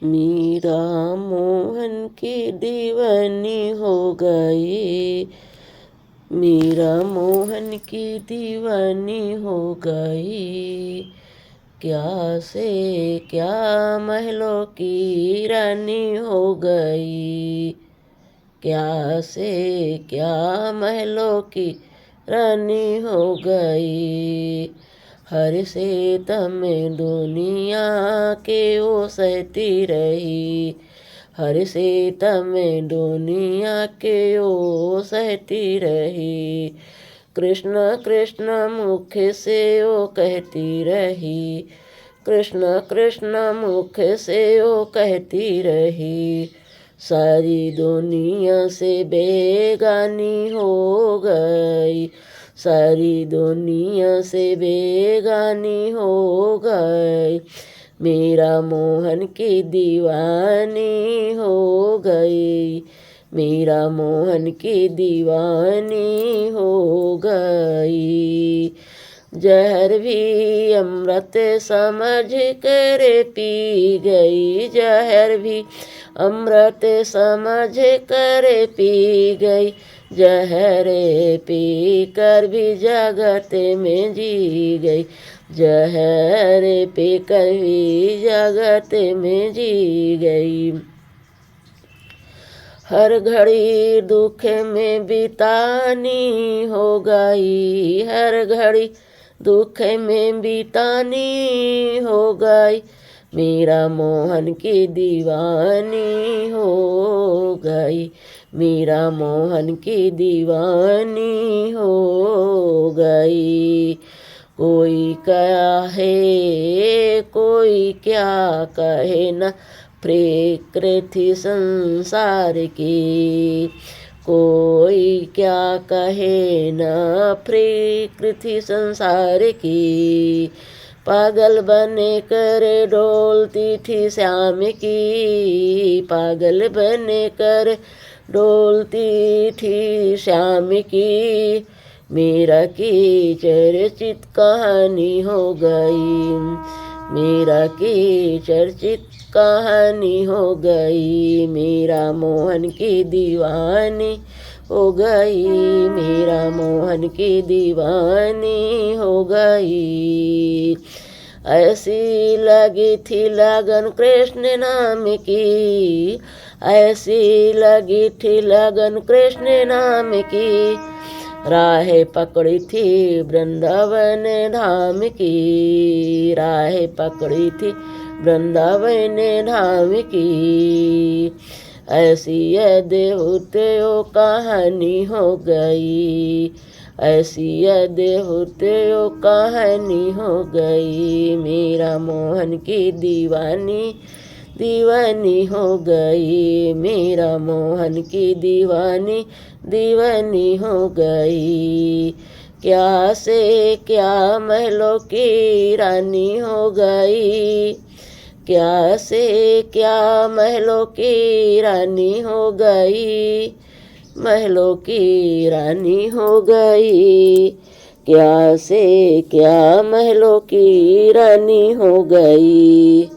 मीरा मोहन की दीवानी हो गई। मीरा मोहन की दीवानी हो गई। क्या से क्या महलों की रानी हो गई। क्या से क्या महलों की रानी हो गई। हर सेत में दुनिया के वो सहती रही। हर सेत में दुनिया के वो सहती रही। कृष्ण कृष्ण मुख से वो कहती रही। कृष्ण कृष्ण मुख से वो कहती रही। सारी दुनिया से बेगानी हो गई। सारी दुनिया से बेगानी हो गई। मीरा मोहन की दीवानी हो गई। मीरा मोहन की दीवानी हो गई। जहर भी अमृत समझ कर पी गई। जहर भी अमृत समझ कर पी गई। जहर पी कर भी जगत में जी गई। जहर पी कर भी जगत में जी गई। हर घड़ी दुख में बितानी हो गई। हर घड़ी दुख में बितानी हो गई। मीरा मोहन की दीवानी हो गई। मीरा मोहन की दीवानी हो गई। कोई क्या है कोई क्या कहे न प्रकृति संसार की। कोई क्या कहे न प्रकृति संसार की। पागल बने कर डोलती थी श्याम की। पागल बने कर डोलती थी श्याम की। मीरा की चर्चित कहानी हो गई। मीरा की चर्चित कहानी हो गई। मीरा मोहन की दीवानी हो गई। मीरा मोहन की दीवानी हो गई। ऐसी लगी थी लगन कृष्ण नाम की। ऐसी लगी थी लगन कृष्ण नाम की। राह पकड़ी थी वृंदावन धाम की। राह पकड़ी थी वृंदावन धाम की। ऐसी अद्भुत वो कहानी हो गई। ऐसी अद्भुत वो कहानी हो गई। मीरा मोहन की दीवानी दीवानी हो गई। मीरा मोहन की दीवानी दीवानी हो गई। क्या से क्या महलों की रानी हो गई। क्या से क्या महलों की रानी हो गई। महलों की रानी हो गई। क्या से क्या महलों की रानी हो गई।